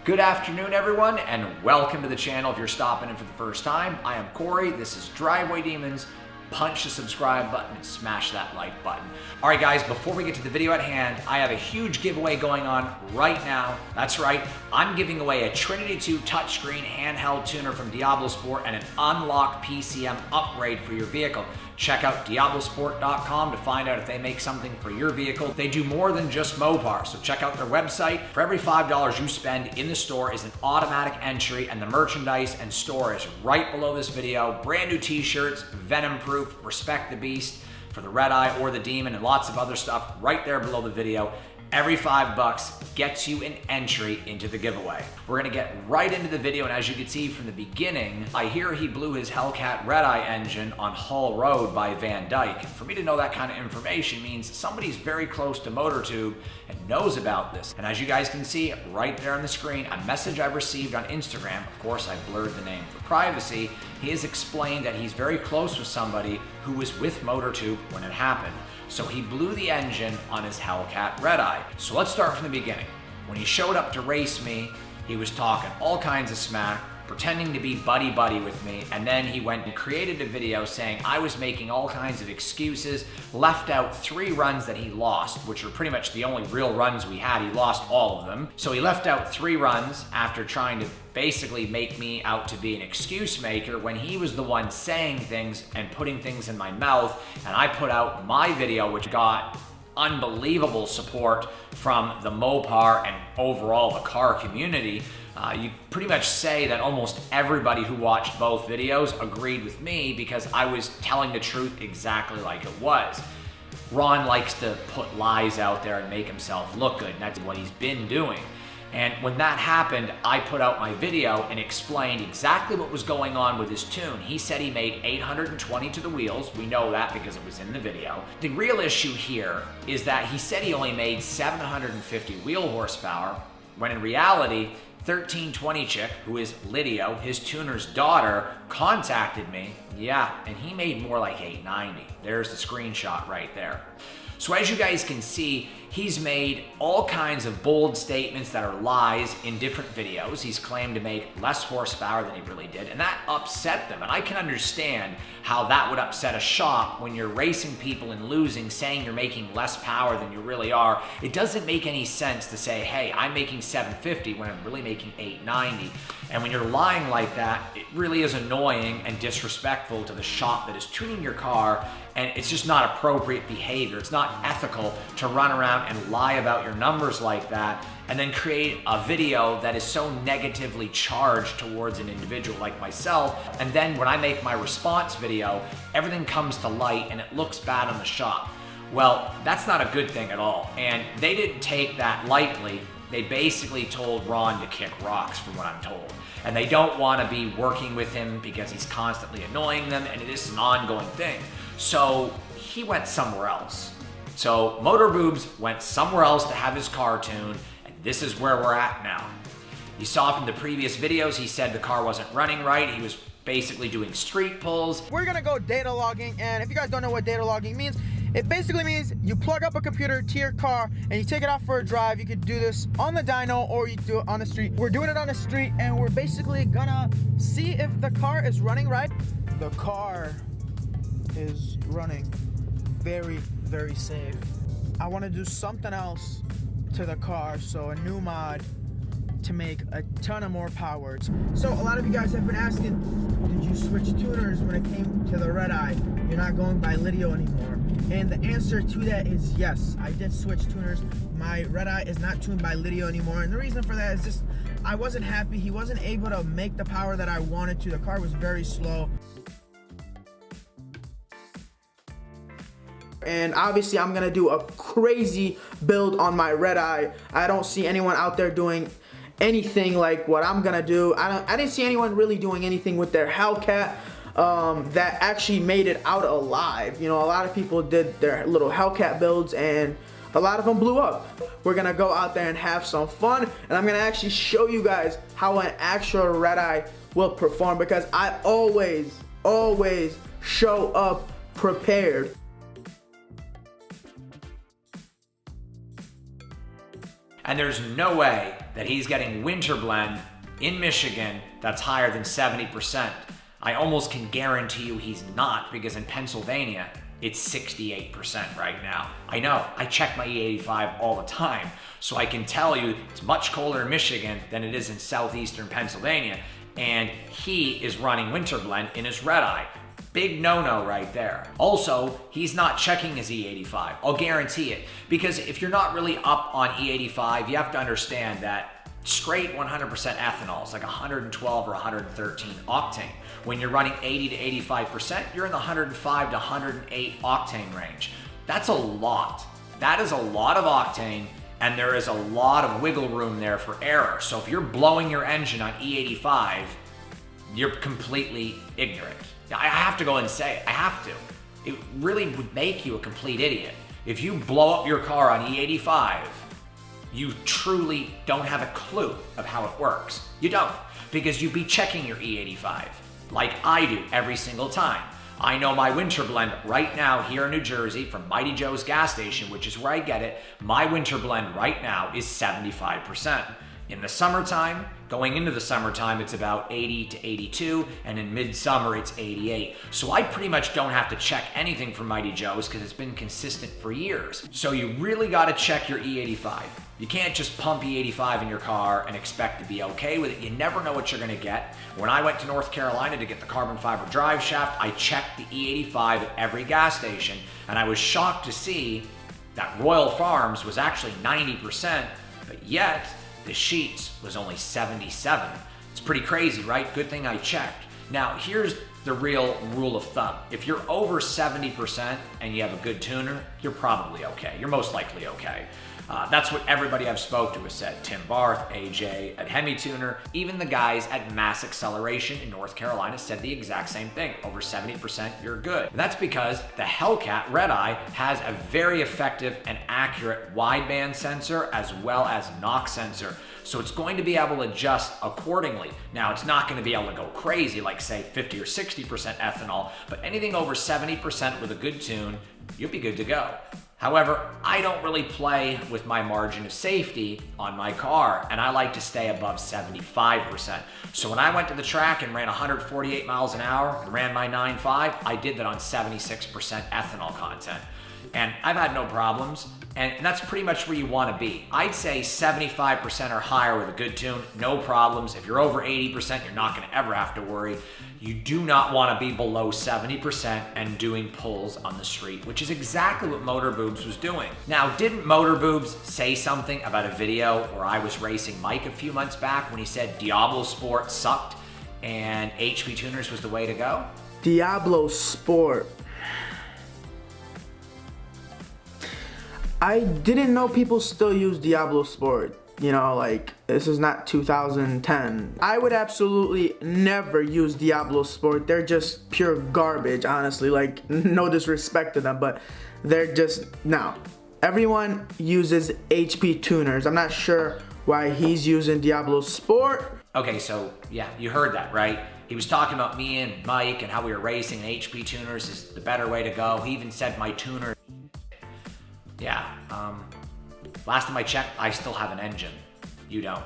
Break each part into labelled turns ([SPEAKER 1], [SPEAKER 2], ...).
[SPEAKER 1] Good afternoon, everyone, and welcome to the channel. If you're stopping in for the first time, I am Corey. This is Driveway Demons. Punch the subscribe button and smash that like button. All right, guys, before we get to the video at hand, I have a huge giveaway going on right now. That's right, I'm giving away a Trinity 2 touchscreen handheld tuner from Diablo Sport and an unlocked PCM upgrade for your vehicle. Check out diablosport.com to find out if they make something for your vehicle. They do more than just Mopar, so check out their website. For every $5 you spend in the store is an automatic entry, and the merchandise and store is right below this video. Brand new t-shirts, Venom Proof, Respect the Beast for the Red Eye or the Demon, and lots of other stuff right there below the video. Every $5 gets you an entry into the giveaway. We're gonna get right into the video, and as you can see from the beginning, I hear he blew his Hellcat Red Eye engine on Hull Road by Van Dyke. And for me to know that kind of information means somebody's very close to Motortube and knows about this. And as you guys can see right there on the screen, a message I've received on Instagram, of course I blurred the name for privacy, he has explained that he's very close with somebody who was with Motortube when it happened. So he blew the engine on his Hellcat Red Eye. So let's start from the beginning. When he showed up to race me, he was talking all kinds of smack, pretending to be buddy-buddy with me, and then he went and created a video saying I was making all kinds of excuses, left out 3 runs that he lost, which were pretty much the only real runs we had. He lost all of them. So he left out 3 runs after trying to basically make me out to be an excuse maker when he was the one saying things and putting things in my mouth. And I put out my video, which got unbelievable support from the Mopar and overall the car community. You pretty much say that almost everybody who watched both videos agreed with me because I was telling the truth exactly like it was. Ron likes to put lies out there and make himself look good, and that's what he's been doing. And when that happened, I put out my video and explained exactly what was going on with his tune. He said he made 820 to the wheels. We know that because it was in the video. The real issue here is that he said he only made 750 wheel horsepower, when in reality, 1320 chick, who is Lydia, his tuner's daughter, contacted me. Yeah, and he made more like 890. There's the screenshot right there. So as you guys can see, he's made all kinds of bold statements that are lies in different videos. He's claimed to make less horsepower than he really did, and that upset them. And I can understand how that would upset a shop when you're racing people and losing, saying you're making less power than you really are. It doesn't make any sense to say, hey, I'm making 750 when I'm really making 890. And when you're lying like that, it really is annoying and disrespectful to the shop that is tuning your car, and it's just not appropriate behavior. It's not ethical to run around and lie about your numbers like that and then create a video that is so negatively charged towards an individual like myself. And then when I make my response video, everything comes to light and it looks bad on the shop. Well, that's not a good thing at all. And they didn't take that lightly. They basically told Ron to kick rocks, from what I'm told. And they don't want to be working with him because he's constantly annoying them, and it is an ongoing thing. So he went somewhere else. So Motorboobs went somewhere else to have his car tuned, and this is where we're at now. You saw from the previous videos, he said the car wasn't running right. He was basically doing street pulls.
[SPEAKER 2] We're gonna go data logging, and if you guys don't know what data logging means, it basically means you plug up a computer to your car and you take it out for a drive. You could do this on the dyno or you do it on the street. We're doing it on the street, and we're basically gonna see if the car is running right. The car is running very, very safe. I want to do something else to the car, so a new mod to make a ton of more power. So a lot of you guys have been asking, did you switch tuners when it came to the Red Eye? You're not going by Lydio anymore. And the answer to that is yes, I did switch tuners. My Red Eye is not tuned by Lydio anymore, and the reason for that is just I wasn't happy. He wasn't able to make the power that I wanted to. The car was very slow. And obviously I'm gonna do a crazy build on my Red Eye. I don't see anyone out there doing anything like what I'm gonna do. I didn't see anyone really doing anything with their Hellcat that actually made it out alive. You know, a lot of people did their little Hellcat builds and a lot of them blew up. We're gonna go out there and have some fun, and I'm gonna actually show you guys how an actual Red Eye will perform, because I always show up prepared.
[SPEAKER 1] And there's no way that he's getting winter blend in Michigan that's higher than 70%. I almost can guarantee you he's not, because in Pennsylvania, it's 68% right now. I know, I check my E85 all the time, so I can tell you it's much colder in Michigan than it is in southeastern Pennsylvania, and he is running winter blend in his red eye. Big no-no right there. Also, he's not checking his E85. I'll guarantee it. Because if you're not really up on E85, you have to understand that straight 100% ethanol is like 112 or 113 octane. When you're running 80 to 85%, you're in the 105 to 108 octane range. That's a lot. That is a lot of octane, and there is a lot of wiggle room there for error. So if you're blowing your engine on E85, you're completely ignorant. I have to go and say it. I have to. It really would make you a complete idiot. If you blow up your car on E85, you truly don't have a clue of how it works. You don't, because you'd be checking your E85 like I do every single time. I know my winter blend right now here in New Jersey from Mighty Joe's gas station, which is where I get it. My winter blend right now is 75%. In the summertime, going into the summertime, it's about 80 to 82, and in midsummer, it's 88. So I pretty much don't have to check anything from Mighty Joe's because it's been consistent for years. So you really got to check your E85. You can't just pump E85 in your car and expect to be okay with it. You never know what you're going to get. When I went to North Carolina to get the carbon fiber drive shaft, I checked the E85 at every gas station, and I was shocked to see that Royal Farms was actually 90%, but yet the Sheets was only 77. It's pretty crazy, right? Good thing I checked. Now, here's the real rule of thumb. If you're over 70% and you have a good tuner, you're probably okay. You're most likely okay. That's what everybody I've spoke to has said. Tim Barth, AJ at Hemi Tuner, even the guys at Mass Acceleration in North Carolina said the exact same thing. Over 70%, you're good. And that's because the Hellcat Red Eye has a very effective and accurate wideband sensor as well as knock sensor. So it's going to be able to adjust accordingly. Now, it's not going to be able to go crazy like, say, 50 or 60% ethanol, but anything over 70% with a good tune, you'll be good to go. However, I don't really play with my margin of safety on my car, and I like to stay above 75%. So when I went to the track and ran 148 miles an hour and ran my 9.5, I did that on 76% ethanol content. And I've had no problems, and that's pretty much where you want to be. I'd say 75% or higher with a good tune, no problems. If you're over 80%, you're not going to ever have to worry. You do not want to be below 70% and doing pulls on the street, which is exactly what Motorboobs was doing. Now, didn't Motorboobs say something about a video where I was racing Mike a few months back when he said Diablo Sport sucked and HP tuners was the way to go?
[SPEAKER 2] Diablo Sport. I didn't know people still use Diablo Sport. You know, like, this is not 2010. I would absolutely never use Diablo Sport. They're just pure garbage, honestly. Like, no disrespect to them, but they're just, no. Everyone uses HP tuners. I'm not sure why he's using Diablo Sport.
[SPEAKER 1] Okay, so yeah, you heard that, right? He was talking about me and Mike and how we were racing, and HP tuners is the better way to go. He even said my tuner. Yeah, last time I checked, I still have an engine. You don't.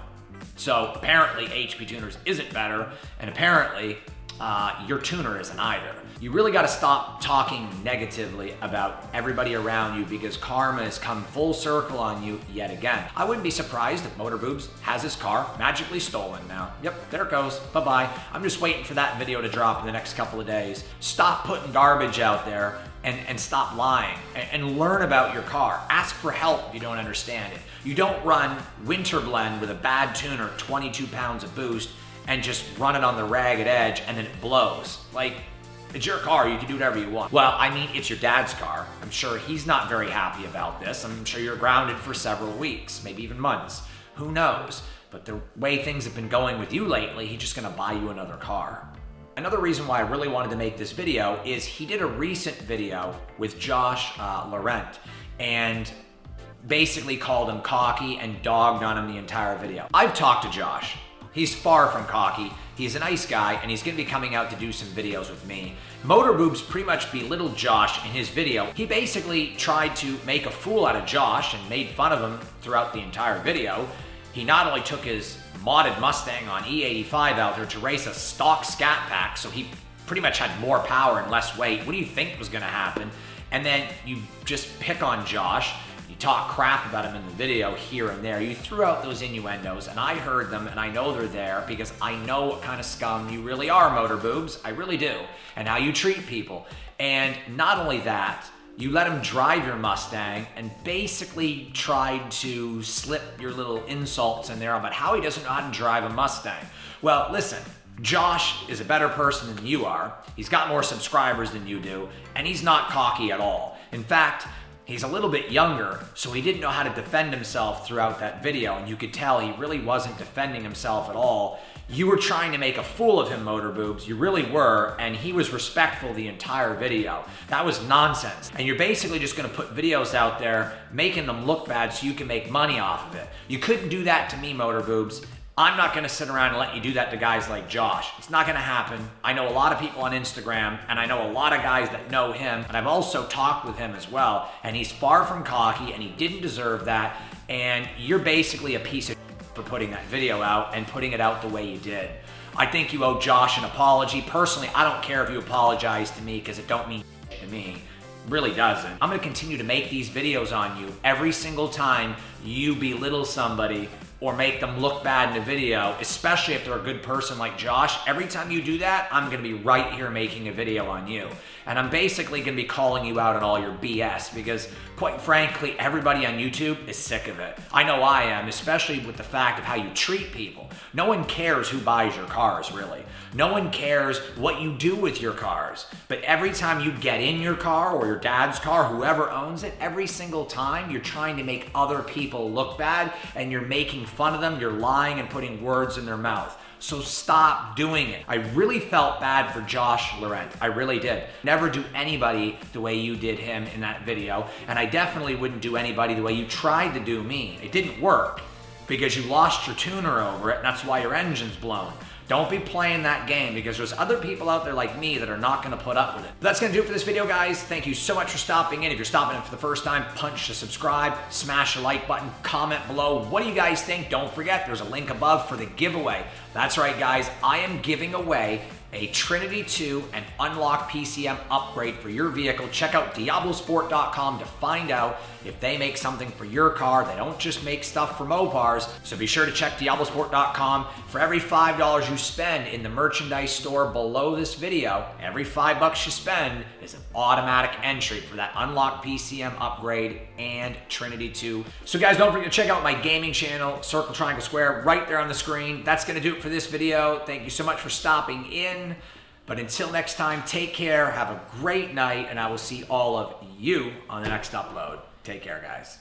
[SPEAKER 1] So apparently HP tuners isn't better, and apparently your tuner isn't either. You really got to stop talking negatively about everybody around you, because karma has come full circle on you yet again. I wouldn't be surprised if Motorboobs has his car magically stolen now. Yep, there it goes. Bye-bye. I'm just waiting for that video to drop in the next couple of days. Stop putting garbage out there and stop lying and learn about your car. Ask for help if you don't understand it. You don't run winter blend with a bad tuner, 22 pounds of boost, and just run it on the ragged edge and then it blows. Like, it's your car, you can do whatever you want. Well, I mean, it's your dad's car. I'm sure he's not very happy about this. I'm sure you're grounded for several weeks, maybe even months. Who knows? But the way things have been going with you lately, he's just gonna buy you another car. Another reason why I really wanted to make this video is he did a recent video with Josh Laurent and basically called him cocky and dogged on him the entire video. I've talked to Josh. He's far from cocky. He's a nice guy, and he's gonna be coming out to do some videos with me. Motorboobs pretty much belittled Josh in his video. He basically tried to make a fool out of Josh and made fun of him throughout the entire video. He not only took his modded Mustang on E85 out there to race a stock Scat Pack, so he pretty much had more power and less weight. What do you think was gonna happen? And then you just pick on Josh. You talk crap about him in the video here and there. You threw out those innuendos, and I heard them, and I know they're there because I know what kind of scum you really are, Motorboobs. I really do. And how you treat people. And not only that, you let him drive your Mustang and basically tried to slip your little insults in there about how he doesn't know how to drive a Mustang. Well, listen, Josh is a better person than you are. He's got more subscribers than you do, and he's not cocky at all. In fact, he's a little bit younger, so he didn't know how to defend himself throughout that video, and you could tell he really wasn't defending himself at all. You were trying to make a fool of him, Motorboobs. You really were, and he was respectful the entire video. That was nonsense. And you're basically just gonna put videos out there making them look bad so you can make money off of it. You couldn't do that to me, Motorboobs. I'm not gonna sit around and let you do that to guys like Josh. It's not gonna happen. I know a lot of people on Instagram, and I know a lot of guys that know him, and I've also talked with him as well, and he's far from cocky, and he didn't deserve that, and you're basically a piece of for putting that video out and putting it out the way you did. I think you owe Josh an apology. Personally, I don't care if you apologize to me because it don't mean to me. It really doesn't. I'm gonna continue to make these videos on you every single time you belittle somebody or make them look bad in a video, especially if they're a good person like Josh. Every time you do that, I'm gonna be right here making a video on you. And I'm basically gonna be calling you out on all your BS because, quite frankly, everybody on YouTube is sick of it. I know I am, especially with the fact of how you treat people. No one cares who buys your cars, really. No one cares what you do with your cars. But every time you get in your car or your dad's car, whoever owns it, every single time you're trying to make other people look bad and you're making fun of them, you're lying and putting words in their mouth. So stop doing it. I really felt bad for Josh Laurent. I really did. Never do anybody the way you did him in that video, and I definitely wouldn't do anybody the way you tried to do me. It didn't work because you lost your tuner over it, and that's why your engine's blown. Don't be playing that game because there's other people out there like me that are not gonna put up with it. That's gonna do it for this video, guys. Thank you so much for stopping in. If you're stopping in for the first time, punch the subscribe, smash the like button, comment below. What do you guys think? Don't forget, there's a link above for the giveaway. That's right, guys. I am giving away a Trinity 2 and Unlock PCM upgrade for your vehicle. Check out diablosport.com to find out if they make something for your car. They don't just make stuff for Mopars, so be sure to check diablosport.com. For every $5 you spend in the merchandise store below this video, every $5 you spend is an automatic entry for that Unlock PCM upgrade and Trinity 2. So guys, don't forget to check out my gaming channel, Circle Triangle Square, right there on the screen. That's gonna do it for this video. Thank you so much for stopping in. But until next time, take care, have a great night, and I will see all of you on the next upload. Take care, guys.